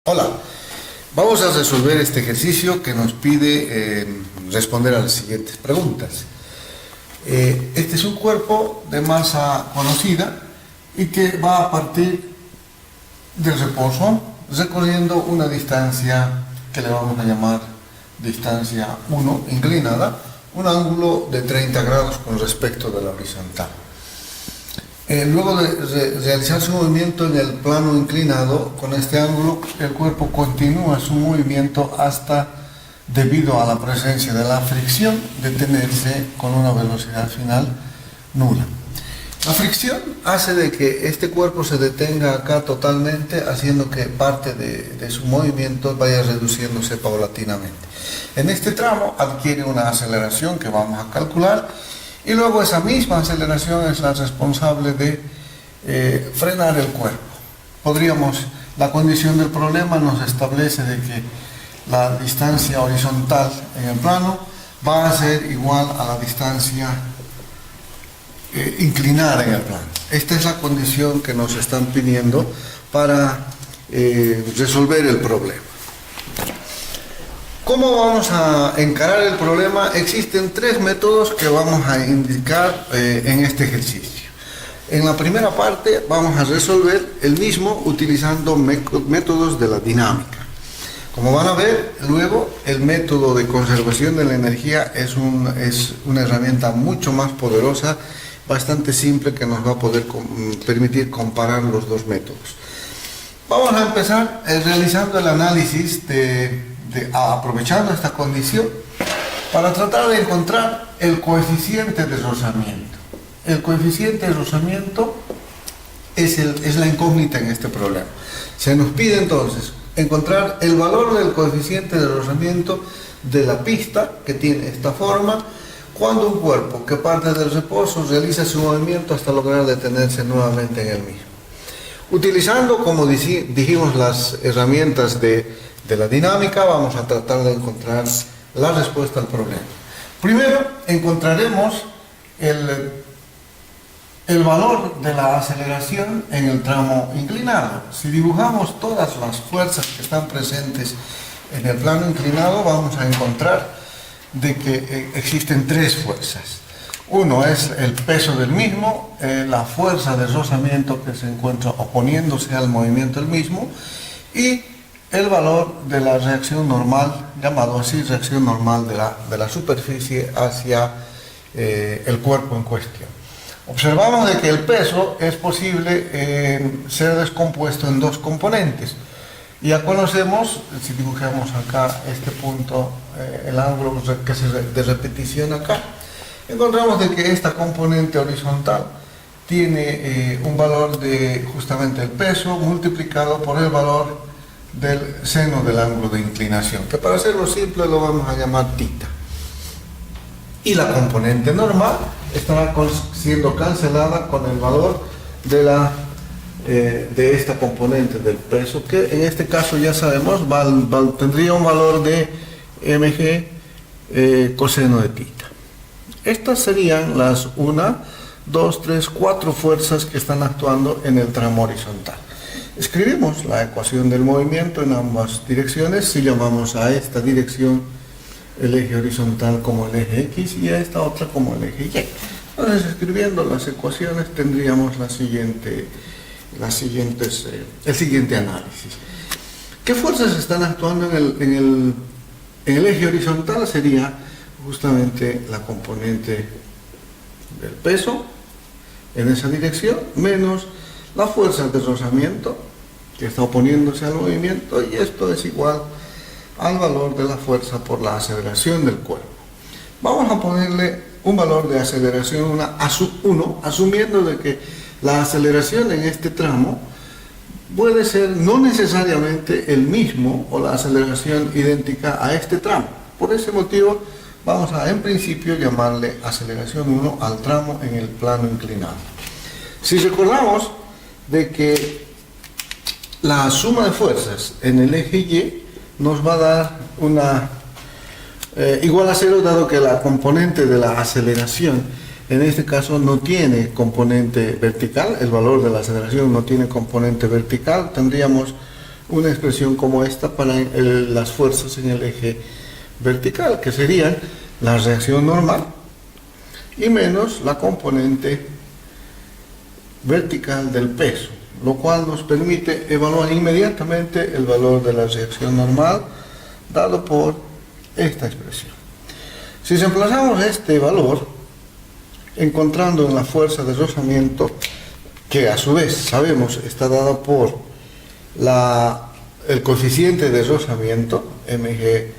Hola, vamos a resolver este ejercicio que nos pide responder a las siguientes preguntas. Este es un cuerpo de masa conocida y que va a partir del reposo recorriendo una distancia que le vamos a llamar distancia 1 inclinada, un ángulo de 30 grados con respecto de la horizontal. Luego de realizar su movimiento en el plano inclinado, con este ángulo, el cuerpo continúa su movimiento hasta, debido a la presencia de la fricción, detenerse con una velocidad final nula. La fricción hace de que este cuerpo se detenga acá totalmente, haciendo que parte de su movimiento vaya reduciéndose paulatinamente. En este tramo adquiere una aceleración que vamos a calcular, y luego esa misma aceleración es la responsable de frenar el cuerpo. La condición del problema nos establece de que la distancia horizontal en el plano va a ser igual a la distancia inclinada en el plano. Esta es la condición que nos están pidiendo para resolver el problema. ¿Cómo vamos a encarar el problema? Existen tres métodos que vamos a indicar en este ejercicio. En la primera parte vamos a resolver el mismo utilizando métodos de la dinámica. Como van a ver, luego el método de conservación de la energía es una herramienta mucho más poderosa, bastante simple, que nos va a poder permitir comparar los dos métodos. Vamos a empezar realizando el análisis aprovechando esta condición para tratar de encontrar el coeficiente de rozamiento. El coeficiente de rozamiento es la incógnita en este problema. Se nos pide entonces encontrar el valor del coeficiente de rozamiento de la pista, que tiene esta forma, cuando un cuerpo que parte del reposo realiza su movimiento hasta lograr detenerse nuevamente en el mismo. Utilizando, como dijimos, las herramientas de la dinámica, vamos a tratar de encontrar la respuesta al problema. Primero encontraremos el valor de la aceleración en el tramo inclinado. Si dibujamos todas las fuerzas que están presentes en el plano inclinado, vamos a encontrar de que existen tres fuerzas. Uno es el peso del mismo, la fuerza de rozamiento que se encuentra oponiéndose al movimiento del mismo, y el valor de la reacción normal, llamado así reacción normal de la superficie hacia el cuerpo en cuestión. Observamos de que el peso es posible ser descompuesto en dos componentes. Ya conocemos, si dibujamos acá este punto, el ángulo que es de repetición acá, encontramos de que esta componente horizontal tiene un valor de justamente el peso multiplicado por el valor del seno del ángulo de inclinación, que para hacerlo simple lo vamos a llamar θ. Y la componente normal estará siendo cancelada con el valor de esta componente del peso, que en este caso ya sabemos tendría un valor de mg coseno de θ. Estas serían las 1, 2, 3, 4 fuerzas que están actuando en el tramo horizontal. Escribimos la ecuación del movimiento en ambas direcciones. Si llamamos a esta dirección el eje horizontal como el eje X y a esta otra como el eje Y. Entonces, escribiendo las ecuaciones tendríamos el siguiente análisis. ¿Qué fuerzas están actuando en el eje horizontal? Sería justamente la componente del peso en esa dirección menos la fuerza de rozamiento que está oponiéndose al movimiento, y esto es igual al valor de la fuerza por la aceleración del cuerpo. Vamos a ponerle un valor de aceleración 1, asumiendo de que la aceleración en este tramo puede ser no necesariamente el mismo o la aceleración idéntica a este tramo. Por ese motivo vamos a, en principio, llamarle aceleración 1 al tramo en el plano inclinado. Si recordamos de que la suma de fuerzas en el eje Y nos va a dar igual a 0, dado que la componente de la aceleración en este caso no tiene componente vertical, el valor de la aceleración no tiene componente vertical, tendríamos una expresión como esta para las fuerzas en el eje vertical, que serían la reacción normal y menos la componente vertical del peso, lo cual nos permite evaluar inmediatamente el valor de la reacción normal dado por esta expresión. Si reemplazamos este valor encontrando en la fuerza de rozamiento, que a su vez sabemos está dada por el coeficiente de rozamiento mg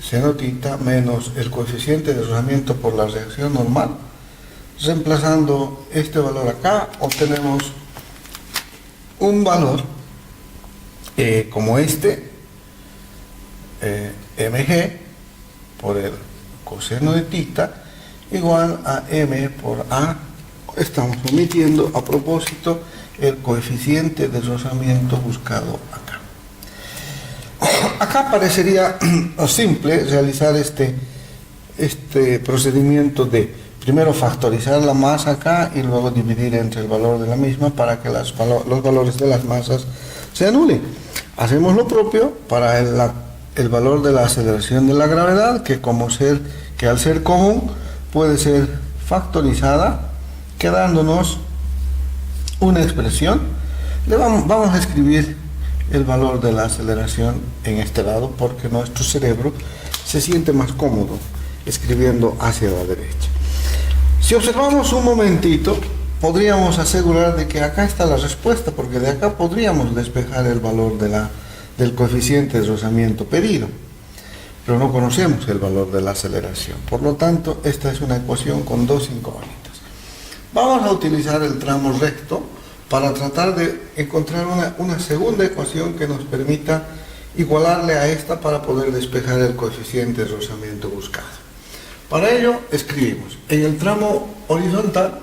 seno tita menos el coeficiente de rozamiento por la reacción normal, reemplazando este valor acá obtenemos un valor como este, mg por el coseno de tita igual a m por a. Estamos omitiendo a propósito el coeficiente de rozamiento buscado acá. Acá parecería simple realizar este procedimiento de primero factorizar la masa acá y luego dividir entre el valor de la misma para que los valores de las masas se anulen. Hacemos lo propio para el valor de la aceleración de la gravedad, que al ser común puede ser factorizada, quedándonos una expresión. Vamos a escribir el valor de la aceleración en este lado porque nuestro cerebro se siente más cómodo escribiendo hacia la derecha. Si observamos un momentito, podríamos asegurar de que acá está la respuesta, porque de acá podríamos despejar el valor del coeficiente de rozamiento pedido, pero no conocemos el valor de la aceleración. Por lo tanto, esta es una ecuación con dos incógnitas. Vamos a utilizar el tramo recto para tratar de encontrar una segunda ecuación que nos permita igualarle a esta para poder despejar el coeficiente de rozamiento buscado. Para ello escribimos en el tramo horizontal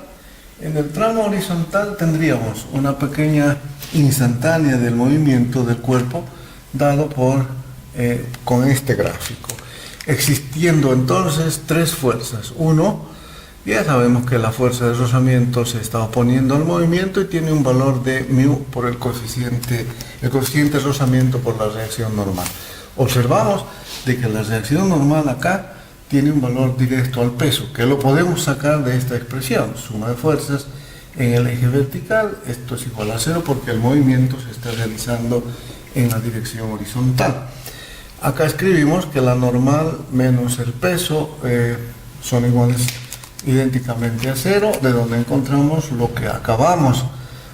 tendríamos una pequeña instantánea del movimiento del cuerpo dado con este gráfico, existiendo entonces tres fuerzas. Ya sabemos que la fuerza de rozamiento se está oponiendo al movimiento y tiene un valor de μ por el coeficiente de rozamiento por la reacción normal. Observamos de que la reacción normal acá tiene un valor directo al peso, que lo podemos sacar de esta expresión, suma de fuerzas en el eje vertical, esto es igual a 0 porque el movimiento se está realizando en la dirección horizontal. Acá escribimos que la normal menos el peso son iguales idénticamente a 0, de donde encontramos lo que acabamos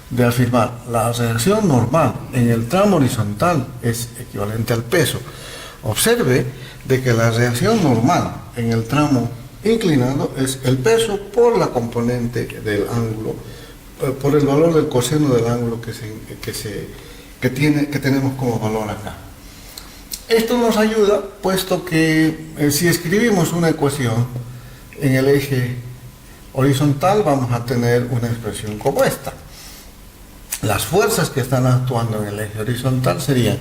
de afirmar. La reacción normal en el tramo horizontal es equivalente al peso. Observe de que la reacción normal en el tramo inclinado es el peso por la componente del ángulo, por el valor del coseno del ángulo que tenemos como valor acá. Esto nos ayuda, puesto que si escribimos una ecuación en el eje horizontal vamos a tener una expresión como esta. Las fuerzas que están actuando en el eje horizontal serían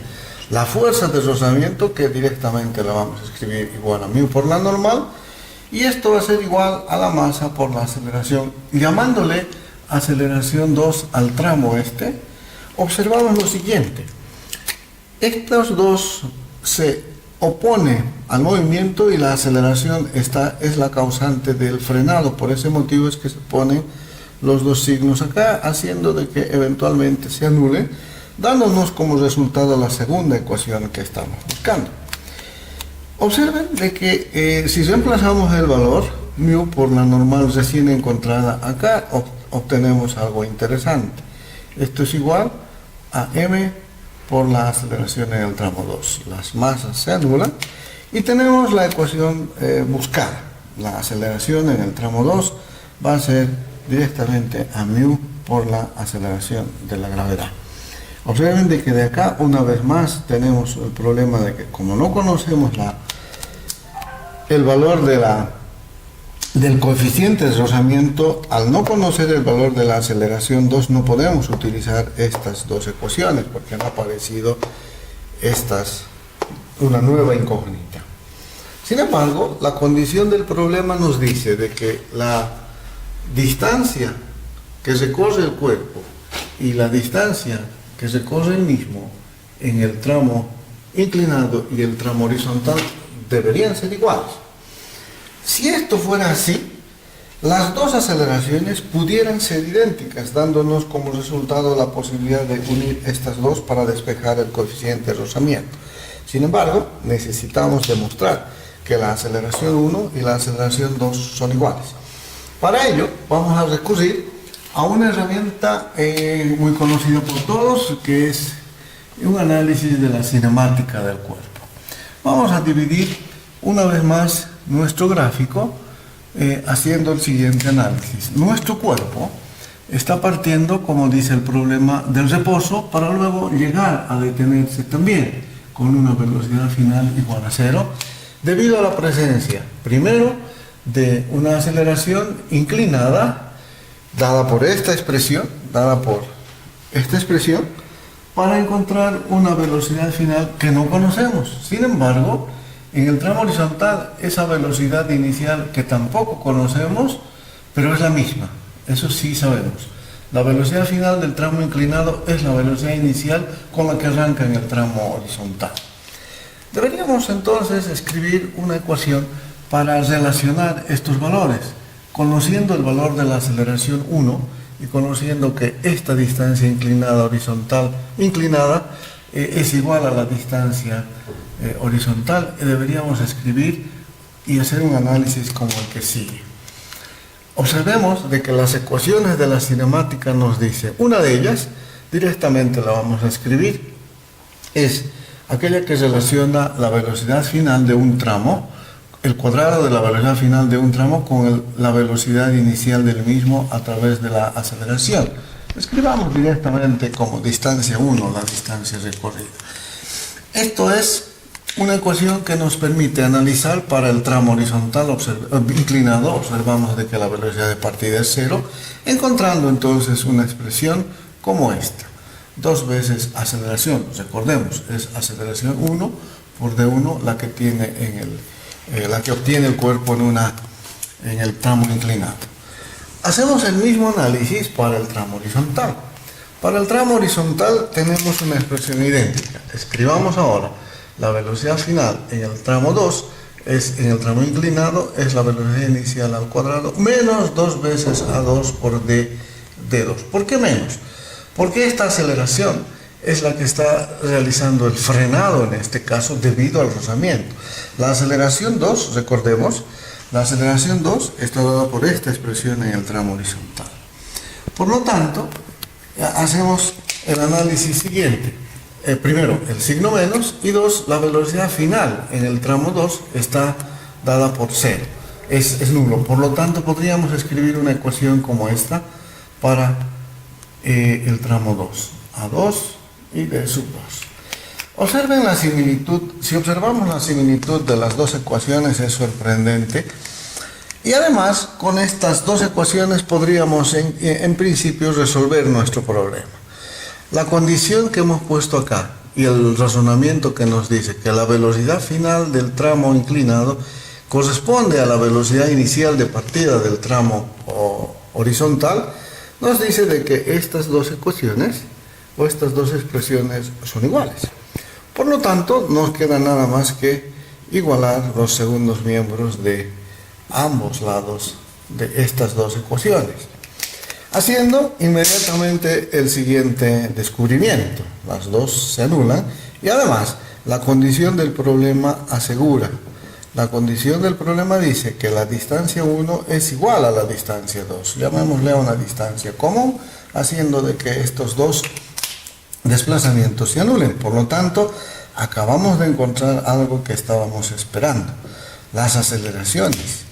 la fuerza de rozamiento, que directamente la vamos a escribir igual a μ por la normal, y esto va a ser igual a la masa por la aceleración. Llamándole aceleración 2 al tramo este, observamos lo siguiente. Estos dos se opone al movimiento y la aceleración es la causante del frenado. Por ese motivo es que se ponen los dos signos acá, haciendo de que eventualmente se anule, dándonos como resultado la segunda ecuación que estamos buscando. Observen de que si reemplazamos el valor μ por la normal recién encontrada acá, obtenemos algo interesante. Esto es igual a m por la aceleración en el tramo 2. Las masas se anulan y tenemos la ecuación buscada. La aceleración en el tramo 2 va a ser directamente a μ por la aceleración de la gravedad. Observen de que de acá una vez más tenemos el problema de que como no conocemos el valor del coeficiente de rozamiento, al no conocer el valor de la aceleración 2 no podemos utilizar estas dos ecuaciones porque han aparecido una nueva incógnita. Sin embargo, la condición del problema nos dice de que la distancia que recorre el cuerpo y la distancia que recorre el mismo en el tramo inclinado y el tramo horizontal deberían ser iguales. Si esto fuera así, las dos aceleraciones pudieran ser idénticas, dándonos como resultado la posibilidad de unir estas dos para despejar el coeficiente de rozamiento. Sin embargo, necesitamos demostrar que la aceleración 1 y la aceleración 2 son iguales. Para ello, vamos a recurrir a una herramienta muy conocida por todos, que es un análisis de la cinemática del cuerpo. Vamos a dividir una vez más nuestro gráfico haciendo el siguiente análisis. Nuestro cuerpo está partiendo, como dice el problema, del reposo para luego llegar a detenerse también con una velocidad final igual a 0, debido a la presencia, primero, de una aceleración inclinada dada por esta expresión, para encontrar una velocidad final que no conocemos. Sin embargo, en el tramo horizontal, esa velocidad inicial que tampoco conocemos, pero es la misma, eso sí sabemos. La velocidad final del tramo inclinado es la velocidad inicial con la que arranca en el tramo horizontal. Deberíamos entonces escribir una ecuación para relacionar estos valores, conociendo el valor de la aceleración 1 y conociendo que esta distancia inclinada horizontal inclinada es igual a la distancia horizontal, y deberíamos escribir y hacer un análisis como el que sigue. Observemos de que las ecuaciones de la cinemática nos dice, una de ellas, directamente la vamos a escribir, es aquella que relaciona la velocidad final de un tramo, el cuadrado de la velocidad final de un tramo con la velocidad inicial del mismo a través de la aceleración. Escribamos directamente como distancia 1, la distancia recorrida. Esto es una ecuación que nos permite analizar para el tramo horizontal inclinado, observamos de que la velocidad de partida es 0, encontrando entonces una expresión como esta. 2 veces aceleración, recordemos, es aceleración 1 por D1 la que obtiene el cuerpo en el tramo inclinado. Hacemos el mismo análisis para el tramo horizontal. Para el tramo horizontal tenemos una expresión idéntica. Escribamos ahora la velocidad final en el tramo 2, en el tramo inclinado, es la velocidad inicial al cuadrado, menos 2 veces A2 por D2. ¿Por qué menos? Porque esta aceleración es la que está realizando el frenado, en este caso, debido al rozamiento. La aceleración 2, recordemos, la aceleración 2 está dada por esta expresión en el tramo horizontal. Por lo tanto, hacemos el análisis siguiente. Primero, el signo menos, y 2, la velocidad final en el tramo 2 está dada por 0. Es nulo. Por lo tanto, podríamos escribir una ecuación como esta para el tramo 2. A2 y D sub 2. Observen la similitud. Si observamos la similitud de las dos ecuaciones es sorprendente. Y además, con estas dos ecuaciones podríamos en principio resolver nuestro problema. La condición que hemos puesto acá y el razonamiento que nos dice que la velocidad final del tramo inclinado corresponde a la velocidad inicial de partida del tramo horizontal, nos dice de que estas dos ecuaciones o estas dos expresiones son iguales. Por lo tanto, nos queda nada más que igualar los segundos miembros de ambos lados de estas dos ecuaciones, haciendo inmediatamente el siguiente descubrimiento. Las dos se anulan y además la condición del problema asegura. La condición del problema dice que la distancia 1 es igual a la distancia 2. Llamémosle a una distancia común, haciendo de que estos dos desplazamientos se anulen. Por lo tanto, acabamos de encontrar algo que estábamos esperando. Las aceleraciones,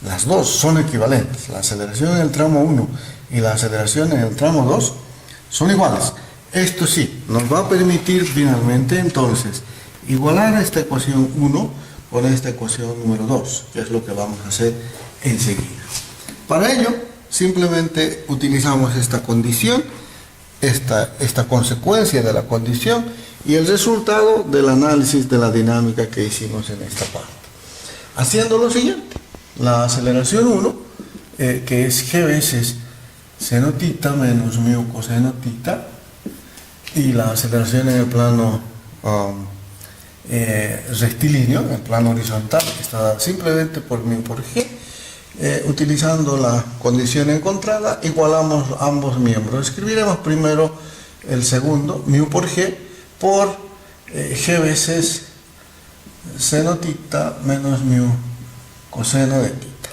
las dos son equivalentes. La aceleración en el tramo 1 y la aceleración en el tramo 2 son iguales. Esto sí, nos va a permitir finalmente entonces igualar esta ecuación 1 con esta ecuación número 2, que es lo que vamos a hacer enseguida. Para ello, simplemente utilizamos esta condición, esta consecuencia de la condición y el resultado del análisis de la dinámica que hicimos en esta parte. Haciendo lo siguiente, la aceleración 1, que es g veces seno tita menos mu coseno tita, y la aceleración en el plano rectilíneo, en plano horizontal, que está dado simplemente por μ por g. Utilizando la condición encontrada, igualamos ambos miembros. Escribiremos primero el segundo, μ por g, por g veces seno tita menos μ coseno de tita.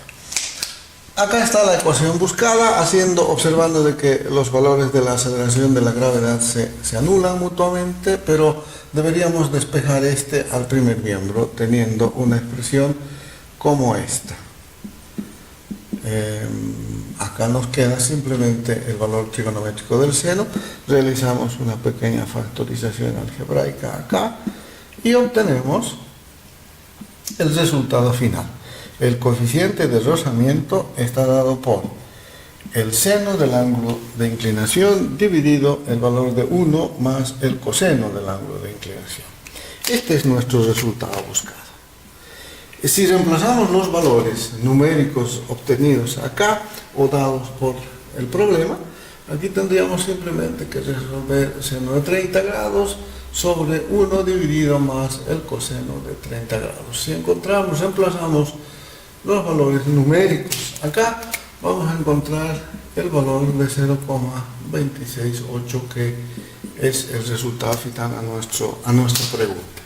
Acá está la ecuación buscada, observando de que los valores de la aceleración de la gravedad se anulan mutuamente, pero deberíamos despejar este al primer miembro, teniendo una expresión como esta. Acá nos queda simplemente el valor trigonométrico del seno, realizamos una pequeña factorización algebraica acá y obtenemos el resultado final. El coeficiente de rozamiento está dado por el seno del ángulo de inclinación dividido el valor de 1 más el coseno del ángulo de inclinación. Este es nuestro resultado buscado. Si reemplazamos los valores numéricos obtenidos acá o dados por el problema, aquí tendríamos simplemente que resolver seno de 30 grados sobre 1 dividido más el coseno de 30 grados. Si reemplazamos los valores numéricos acá, vamos a encontrar el valor de 0,268, que es el resultado final a nuestra pregunta.